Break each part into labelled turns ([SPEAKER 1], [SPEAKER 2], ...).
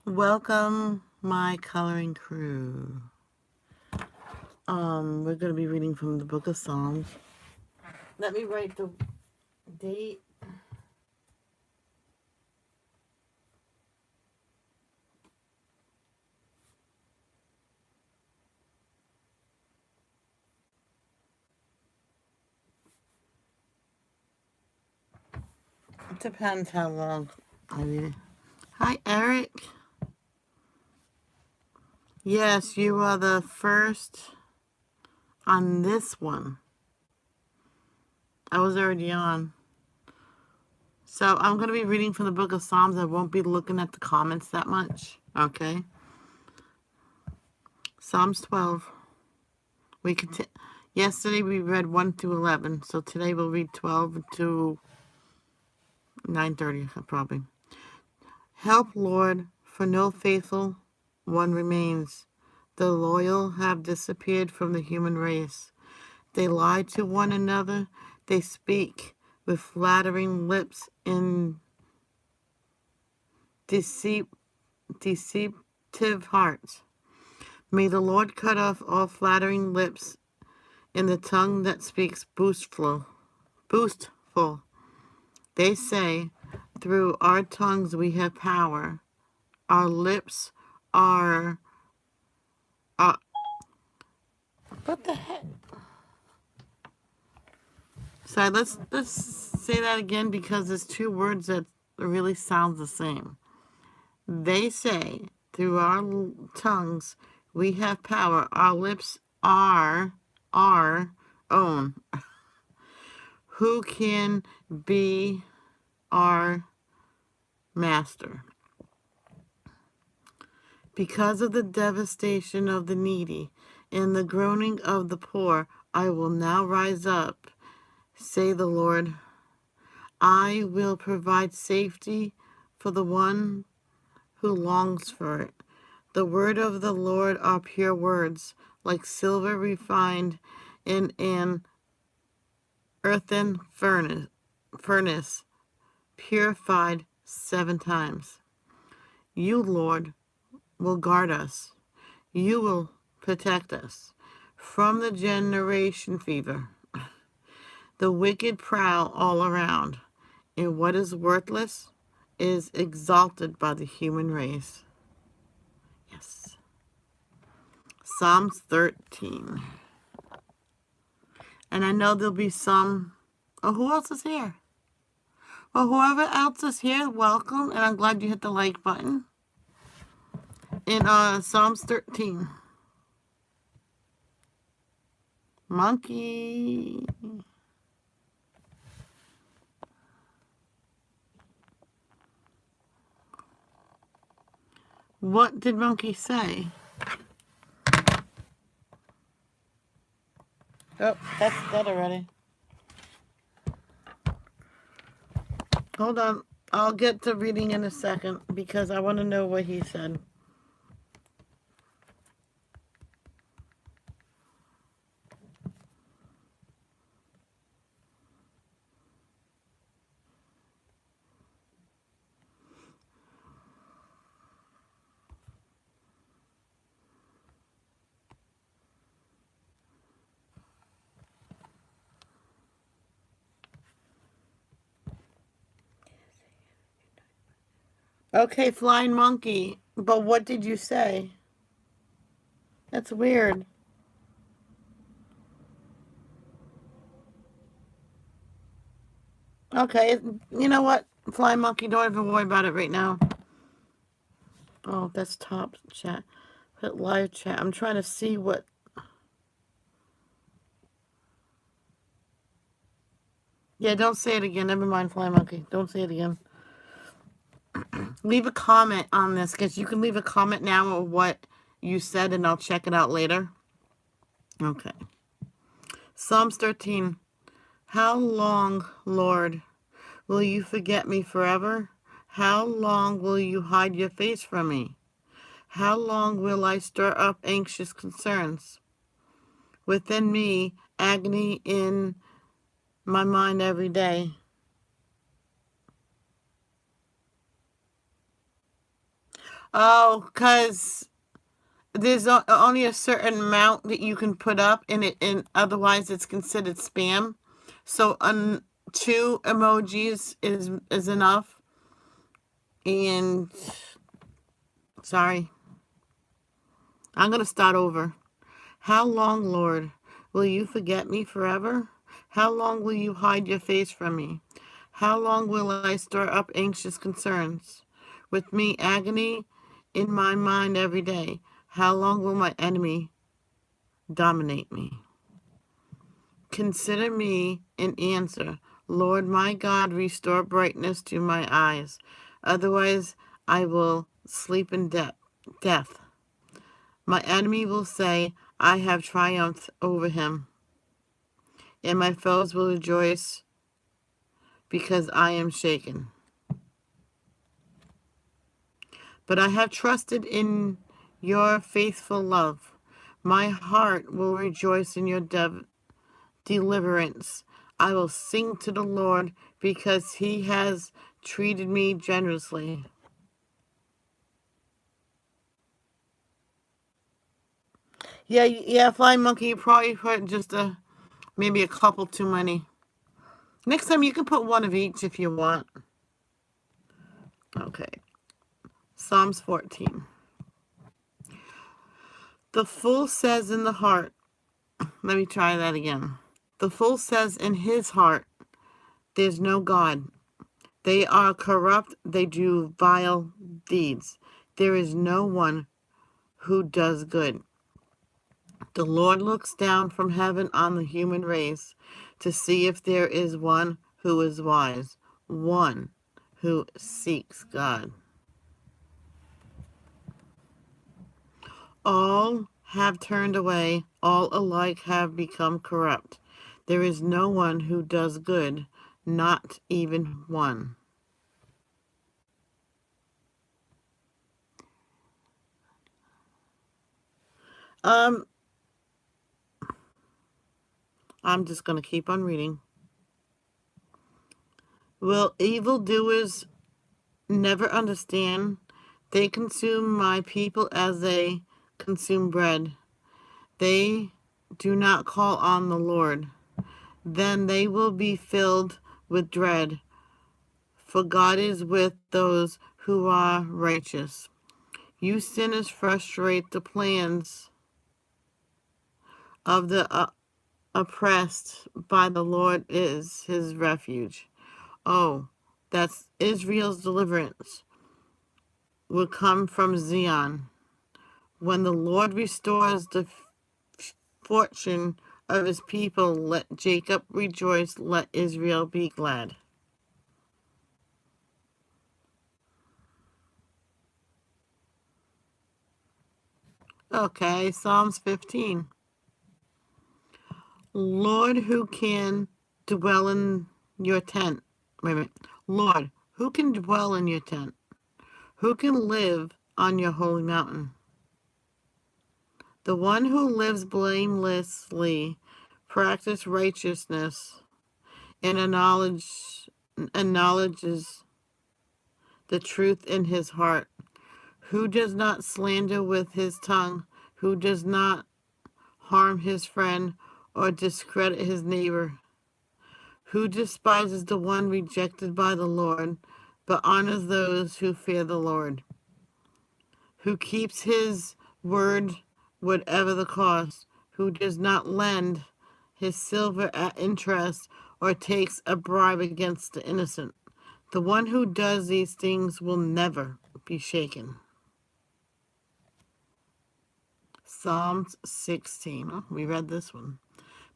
[SPEAKER 1] Welcome, my coloring crew. We're going to be reading from the book of Psalms. Let me write the date. It depends how long I read it. Hi, Eric. Yes, you are the first on this one. I was already on. So I'm going to be reading from the book of Psalms. I won't be looking at the comments that much. Okay. Psalms 12. Yesterday we read 1 through 11. So today we'll read 12 to 9:30 probably. Help, Lord, for no faithful one remains. The loyal have disappeared from the human race. They lie to one another. They speak with flattering lips in deceptive hearts. May the Lord cut off all flattering lips and the tongue that speaks boastful. They say, through our tongues we have power. Our lips are... what the heck? So let's say that again because there's two words that really sound the same. They say, through our tongues we have power. Our lips are our own. Who can be our master? Because of the devastation of the needy and the groaning of the poor, I will now rise up, say the Lord. I will provide safety for the one who longs for it. The word of the Lord are pure words, like silver refined in an earthen furnace, purified 7 times. You, Lord, will guard us. You will protect us from the generation fever. The wicked prowl all around, and what is worthless is exalted by the human race. Yes. Psalms 13. And I know there'll be some... oh, who else is here? Well, whoever else is here, welcome, and I'm glad you hit the like button. In Psalms 13. Monkey. What did Monkey say? Oh, that's dead already. Hold on. I'll get to reading in a second because I want to know what he said. Okay, flying monkey. But what did you say? That's weird. Okay, you know what? Flying monkey, don't even worry about it right now. Oh, that's top chat. Put live chat. I'm trying to see what... yeah, don't say it again. Never mind, flying monkey. Don't say it again. Leave a comment on this because you can leave a comment now of what you said and I'll check it out later. Okay. Psalms 13. How long, Lord, will you forget me forever? How long will you hide your face from me? How long will I stir up anxious concerns? Within me, agony in my mind every day. Oh, because there's only a certain amount that you can put up in it, and otherwise it's considered spam. So 2 emojis is enough. And sorry, I'm gonna start over. How long, Lord, will you forget me forever? How long will you hide your face from me? How long will I store up anxious concerns? With me, agony in my mind every day. How long will my enemy dominate me? Consider me and answer. Lord my God, restore brightness to my eyes. Otherwise, I will sleep in death. My enemy will say, I have triumphed over him, and my foes will rejoice because I am shaken. But I have trusted in your faithful love. My heart will rejoice in your deliverance. I will sing to the Lord because he has treated me generously. Yeah, Flying Monkey, you probably put just maybe a couple too many. Next time you can put one of each if you want. Okay. Psalms 14. The fool says in the heart, let me try that again. The fool says in his heart, there's no God. They are corrupt, they do vile deeds. There is no one who does good. The Lord looks down from heaven on the human race to see if there is one who is wise, one who seeks God. All have turned away, all alike have become corrupt. There is no one who does good, not even one. Um, I'm just going to keep on reading. Will evildoers never understand? They consume my people as they consume bread. They do not call on the Lord. Then they will be filled with dread, for God is with those who are righteous. You sinners frustrate the plans of the oppressed, by the Lord is his refuge. Oh, that's Israel's deliverance will come from Zion. When the Lord restores the fortune of his people, let Jacob rejoice, let Israel be glad. Okay, Psalms 15. Lord, who can dwell in your tent? Wait a minute. Lord, who can dwell in your tent? Who can live on your holy mountain? The one who lives blamelessly, practice righteousness, and acknowledges the truth in his heart, who does not slander with his tongue, who does not harm his friend or discredit his neighbor, who despises the one rejected by the Lord, but honors those who fear the Lord, who keeps his word whatever the cost, who does not lend his silver at interest or takes a bribe against the innocent. The one who does these things will never be shaken. Psalms 16. Oh, we read this one.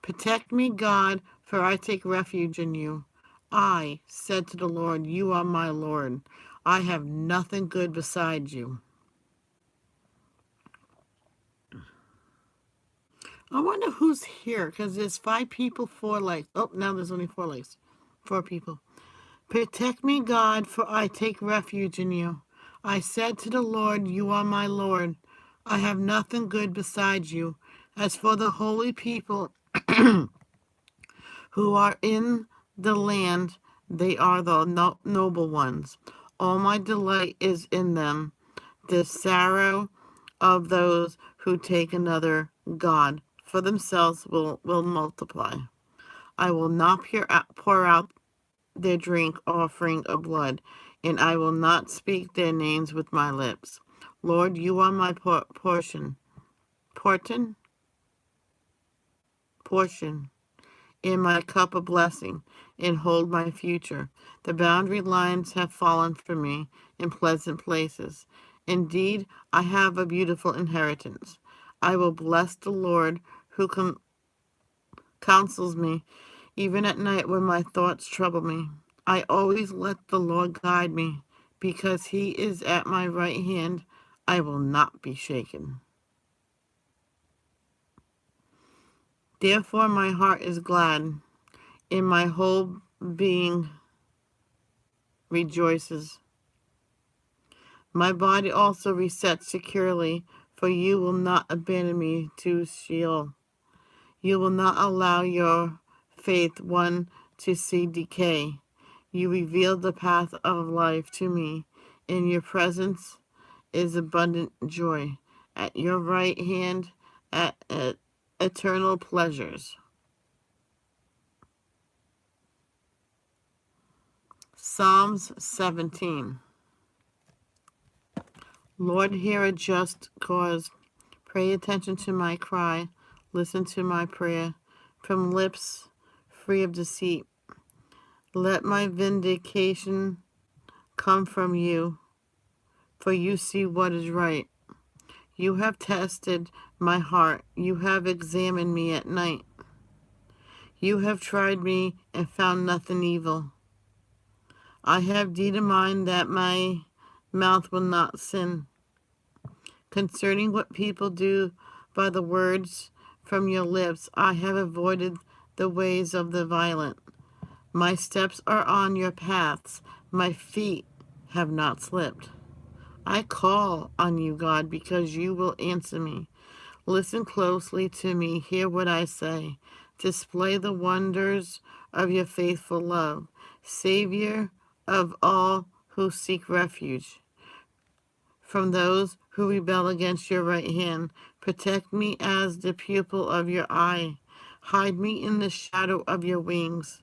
[SPEAKER 1] Protect me, God, for I take refuge in you. I said to the Lord, you are my Lord. I have nothing good beside you. I wonder who's here, because there's 5 people, 4 legs. Oh, now there's only 4 legs. 4 people. Protect me, God, for I take refuge in you. I said to the Lord, you are my Lord. I have nothing good beside you. As for the holy people who are in the land, they are the noble ones. All my delight is in them. the sorrow of those who take another God for themselves will multiply. I will not pour out their drink offering of blood, and I will not speak their names with my lips. Lord, you are my portion, in my cup of blessing, and hold my future. The boundary lines have fallen for me in pleasant places. Indeed, I have a beautiful inheritance. I will bless the Lord who counsels me, even at night when my thoughts trouble me. I always let the Lord guide me. Because he is at my right hand, I will not be shaken. Therefore my heart is glad, and my whole being rejoices. My body also resets securely, for you will not abandon me to Sheol. You will not allow your faith one to see decay. You reveal the path of life to me. In your presence is abundant joy. At your right hand, at eternal pleasures. Psalms 17. Lord, hear a just cause. Pay attention to my cry. Listen to my prayer. From lips free of deceit. Let my vindication come from you, for you see what is right. You have tested my heart. You have examined me at night. You have tried me and found nothing evil. I have determined that my mouth will not sin. Concerning what people do by the words from your lips, I have avoided the ways of the violent. My steps are on your paths. My feet have not slipped. I call on you, God, because you will answer me. Listen closely to me. Hear what I say. Display the wonders of your faithful love. Savior of all who seek refuge from those who rebel against your right hand. Protect me as the pupil of your eye. Hide me in the shadow of your wings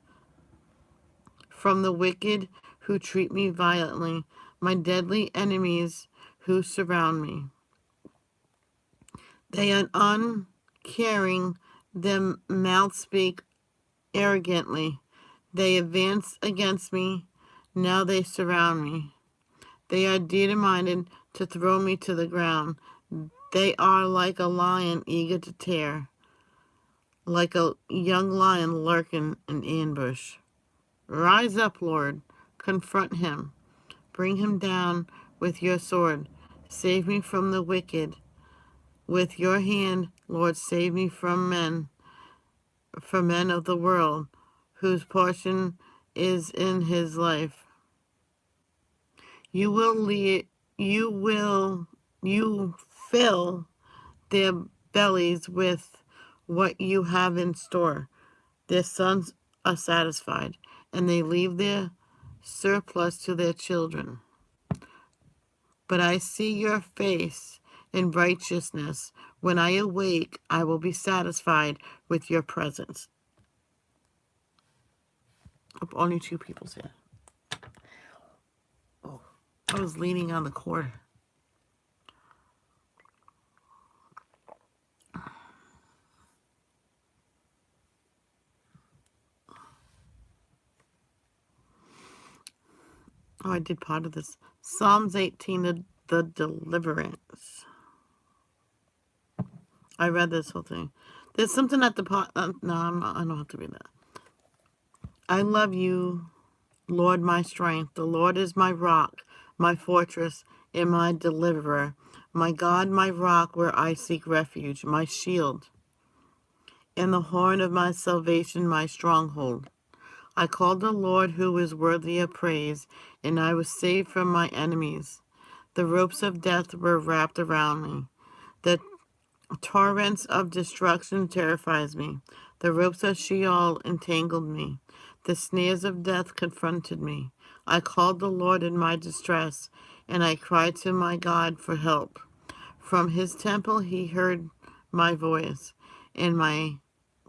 [SPEAKER 1] from the wicked who treat me violently, my deadly enemies who surround me. They are uncaring, their mouths speak arrogantly. They advance against me, now they surround me. They are determined to throw me to the ground. They are like a lion eager to tear, like a young lion lurking in ambush. Rise up, Lord, confront him. Bring him down with your sword. Save me from the wicked. With your hand, Lord, save me from men of the world, whose portion is in his life. You fill their bellies with what you have in store. Their sons are satisfied, and they leave their surplus to their children. But I see your face in righteousness. When I awake, I will be satisfied with your presence. Oh, only two people said. Oh, I was leaning on the cord. Oh, I did part of this. Psalms 18, the deliverance. I read this whole thing. There's something at the pot. No, I don't have to read that. I love you, Lord, my strength. The Lord is my rock, my fortress, and my deliverer. My God, my rock, where I seek refuge, my shield, and the horn of my salvation, my stronghold. I called the Lord who is worthy of praise, and I was saved from my enemies. The ropes of death were wrapped around me. The torrents of destruction terrifies me. The ropes of Sheol entangled me. The snares of death confronted me. I called the Lord in my distress, and I cried to my God for help. From his temple he heard my voice, and my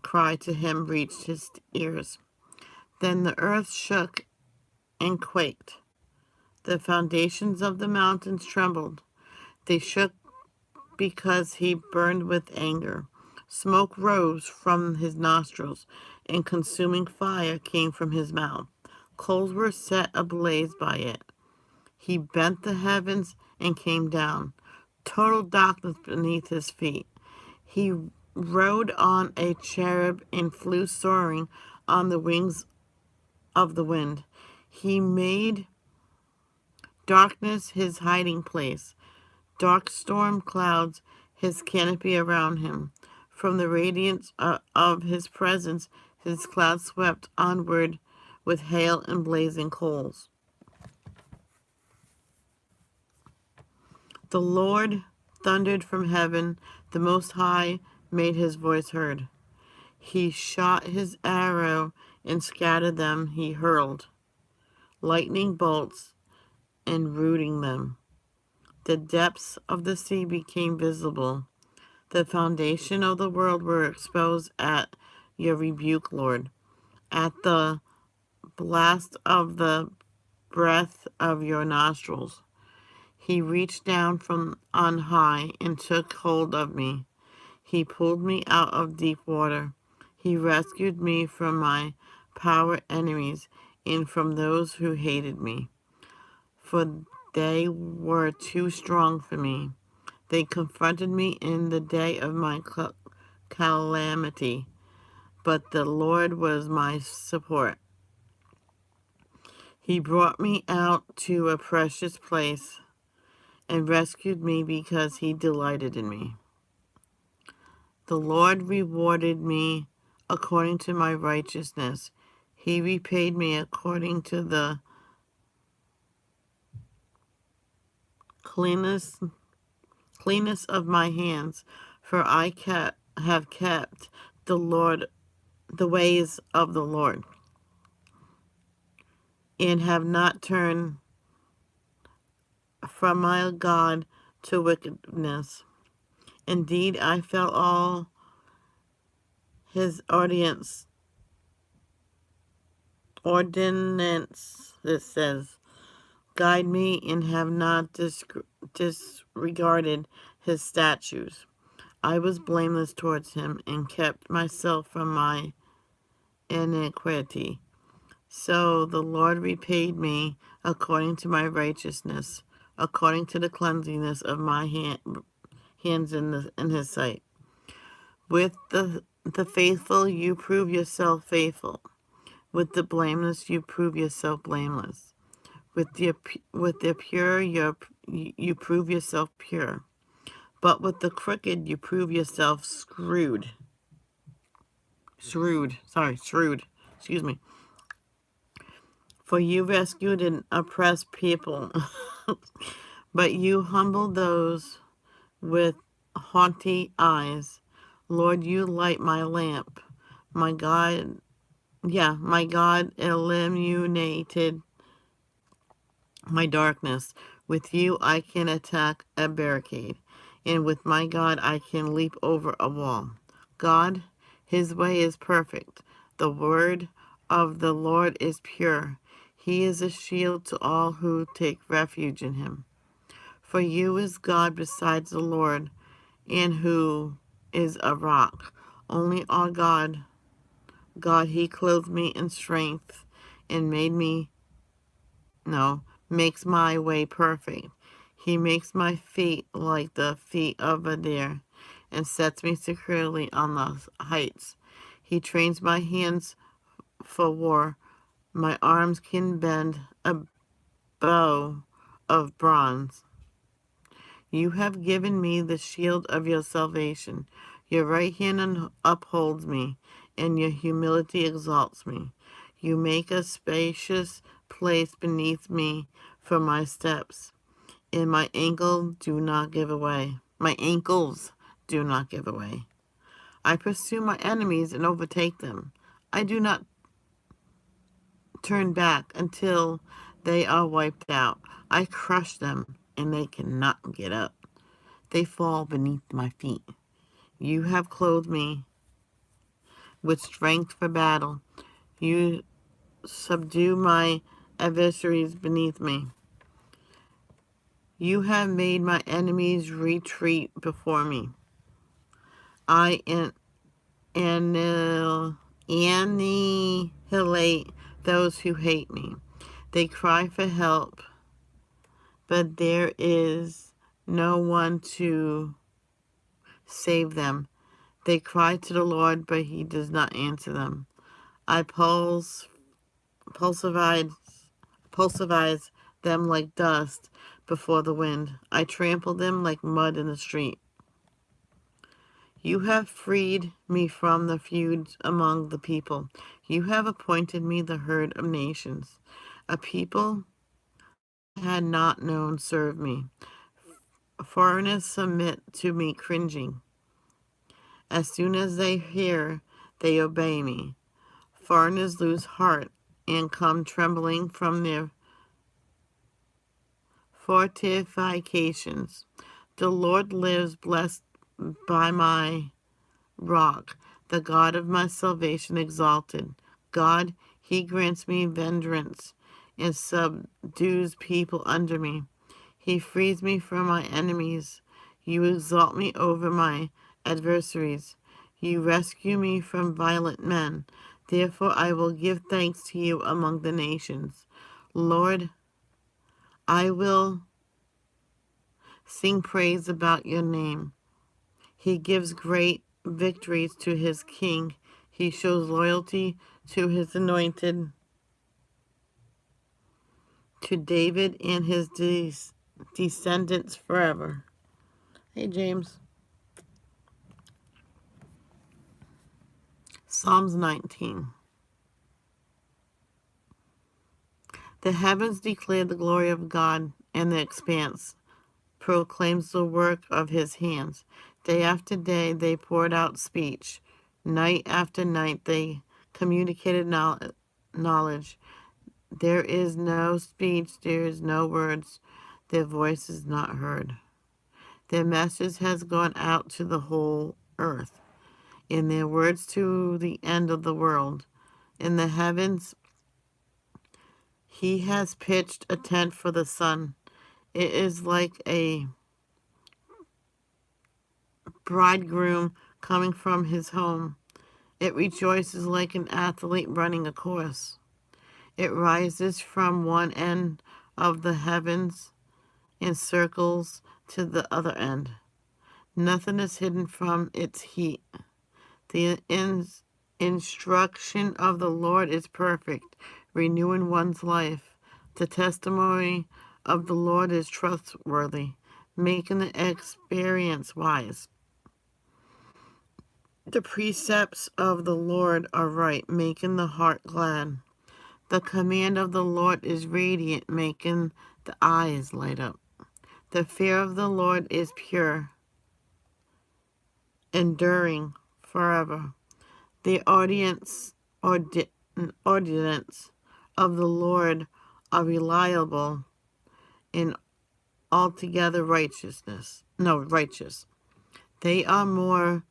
[SPEAKER 1] cry to him reached his ears. Then the earth shook and quaked. The foundations of the mountains trembled. They shook because he burned with anger. Smoke rose from his nostrils, and consuming fire came from his mouth. Coals were set ablaze by it. He bent the heavens and came down. Total darkness beneath his feet. He rode on a cherub and flew soaring on the wings of the wind. He made darkness his hiding place, dark storm clouds his canopy around him. From the radiance of his presence, his clouds swept onward with hail and blazing coals. The Lord thundered from heaven, the Most High made his voice heard. He shot his arrow and scattered them, he hurled lightning bolts and rooting them. The depths of the sea became visible. The foundation of the world were exposed at your rebuke, Lord, at the blast of the breath of your nostrils. He reached down from on high and took hold of me. He pulled me out of deep water. He rescued me from my power enemies and from those who hated me, for they were too strong for me. They confronted me in the day of my calamity, but the Lord was my support. He brought me out to a precious place and rescued me because he delighted in me. The Lord rewarded me according to my righteousness. He repaid me according to the cleanness of my hands, for I have kept the ways of the Lord, and have not turned from my God to wickedness. Indeed, I felt all his ordinance, it says, guide me, and have not disregarded his statutes. I was blameless towards him, and kept myself from my iniquity. So the Lord repaid me according to my righteousness, according to the cleanliness of my hands in his sight. With the faithful you prove yourself faithful. With the blameless you prove yourself blameless. With the pure you prove yourself pure. But with the crooked you prove yourself shrewd. Excuse me. For you rescued an oppressed people, but you humble those with haughty eyes. Lord, you light my lamp. My God illuminated my darkness. With you I can attack a barricade, and with my God I can leap over a wall. God, his way is perfect. The word of the Lord is pure. He is a shield to all who take refuge in him. For you is God besides the Lord, and who is a rock. Only our God, he clothed me in strength and makes my way perfect. He makes my feet like the feet of a deer and sets me securely on the heights. He trains my hands for war. My arms can bend a bow of bronze. You have given me the shield of your salvation. Your right hand upholds me, and your humility exalts me. You make a spacious place beneath me for my steps, and my ankles do not give away. I pursue my enemies and overtake them. I do not turn back until They are wiped out. I crush them, and they cannot get up. They fall beneath my feet. You have clothed me with strength for battle. You subdue my adversaries beneath me. You have made my enemies retreat before me. I annihilate those who hate me. They cry for help, but there is no one to save them. They cry to the Lord, but he does not answer them. I pulverize them like dust before the wind. I trample them like mud in the street. You have freed me from the feuds among the people. You have appointed me the herd of nations. A people I had not known serve me. Foreigners submit to me cringing. As soon as they hear, they obey me. Foreigners lose heart and come trembling from their fortifications. The Lord lives, blessed by my rock, the God of my salvation exalted. God, he grants me vengeance and subdues people under me. He frees me from my enemies. You exalt me over my adversaries. You rescue me from violent men. Therefore I will give thanks to you among the nations. Lord, I will sing praise about your name. He gives great victories to his king. He shows loyalty to his anointed, to David and his descendants forever. Hey, James. Psalms 19. The heavens declare the glory of God, and the expanse proclaims the work of his hands. Day after day they poured out speech. Night after night they communicated knowledge. There is no speech, there is no words. Their voice is not heard. Their message has gone out to the whole earth, and their words to the end of the world. In the heavens he has pitched a tent for the sun. It is like a bridegroom coming from his home. It rejoices like an athlete running a course. It rises from one end of the heavens and circles to the other end. Nothing is hidden from its heat. The instruction of the Lord is perfect, renewing one's life. The testimony of the Lord is trustworthy, making the experience wise. The precepts of the Lord are right, making the heart glad. The command of the Lord is radiant, making the eyes light up. The fear of the Lord is pure, enduring forever. The ordinance of the Lord are reliable and altogether righteous. They are more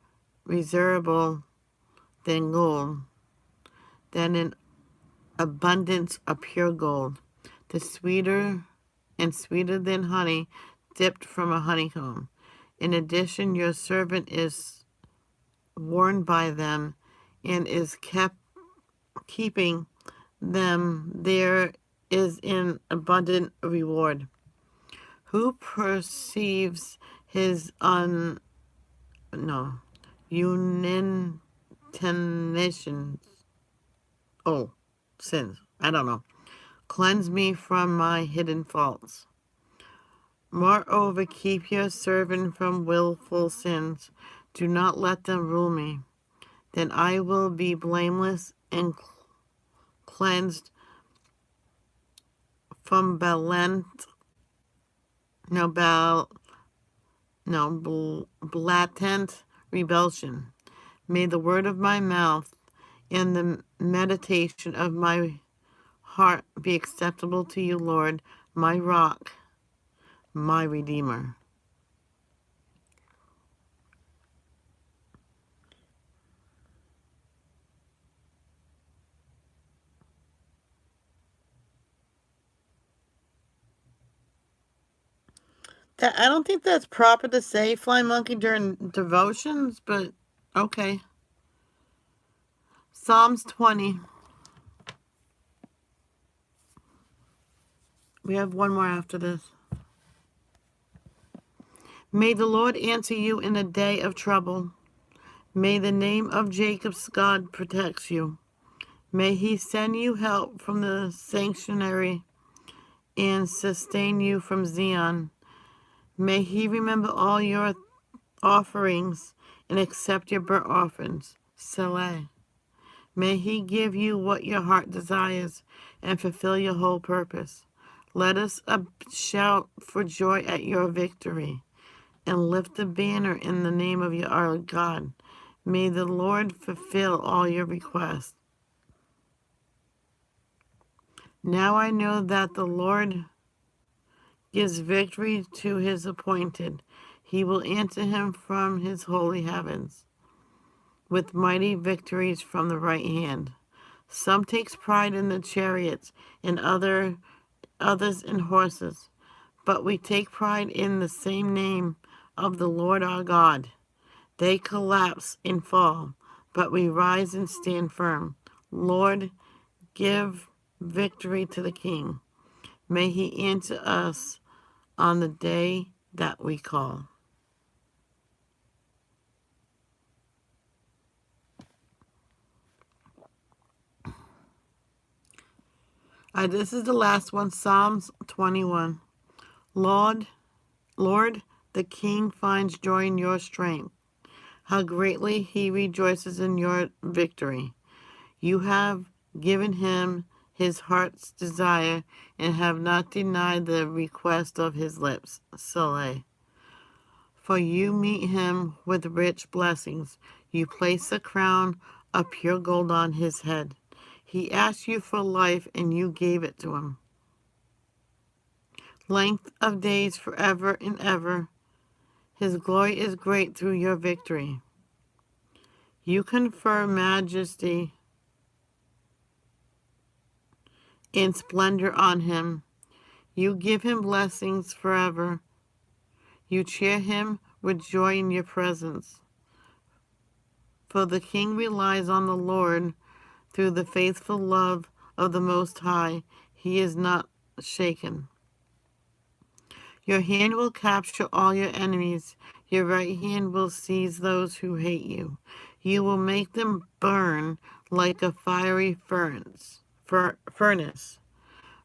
[SPEAKER 1] reservable than gold, than an abundance of pure gold. The sweeter than honey dipped from a honeycomb. In addition, your servant is warned by them and is keeping them. There is an abundant reward. Who perceives his unintentions? Sins. I don't know. Cleanse me from my hidden faults. Moreover, keep your servant from willful sins. Do not let them rule me. Then I will be blameless and cleansed from blatant rebellion. May the word of my mouth and the meditation of my heart be acceptable to you, Lord, my rock, my redeemer. I don't think that's proper to say, Fly Monkey, during devotions, but okay. Psalms 20. We have one more after this. May the Lord answer you in a day of trouble. May the name of Jacob's God protect you. May he send you help from the sanctuary and sustain you from Zion. May he remember all your offerings and accept your burnt offerings. Selah. May he give you what your heart desires and fulfill your whole purpose. Let us shout for joy at your victory and lift the banner in the name of our God. May the Lord fulfill all your requests. Now I know that the Lord gives victory to his appointed. He will answer him from his holy heavens with mighty victories from the right hand. Some takes pride in the chariots and others in horses, but we take pride in the same name of the Lord our God. They collapse and fall, but we rise and stand firm. Lord, give victory to the King. May he answer us on the day that we call. This is the last one, Psalms 21. Lord, the King finds joy in your strength. How greatly he rejoices in your victory. You have given him his heart's desire and have not denied the request of his lips. Selah. For you meet him with rich blessings. You place a crown of pure gold on his head. He asked you for life, and you gave it to him. Length of days forever and ever. His glory is great through your victory. You confer majesty and splendor on him. You give him blessings forever. You cheer him with joy in your presence. For the King relies on the Lord. Through the faithful love of the Most High, he is not shaken. Your hand will capture all your enemies. Your right hand will seize those who hate you. You will make them burn like a fiery furnace.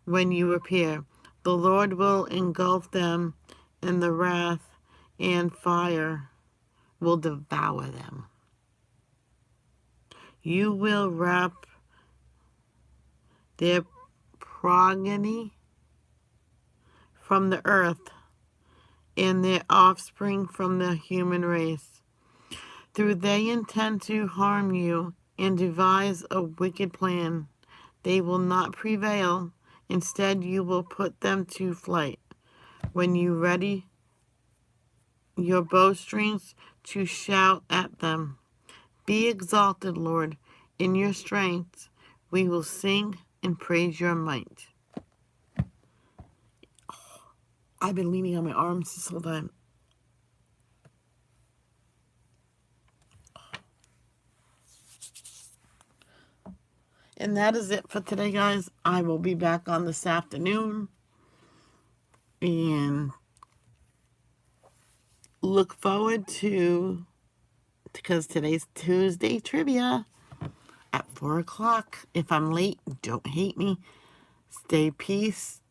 [SPEAKER 1] When you appear, the Lord will engulf them in the wrath, and fire will devour them. You will wrap their progeny from the earth and their offspring from the human race. Through they intend to harm you and devise a wicked plan. They will not prevail. Instead, you will put them to flight. When you ready your bowstrings to shout at them, be exalted, Lord, in your strength. We will sing and praise your might. I've been leaning on my arms this whole time. And that is it for today, guys. I will be back on this afternoon. And look forward to, because today's Tuesday trivia at 4 o'clock. If I'm late, don't hate me. Stay creative.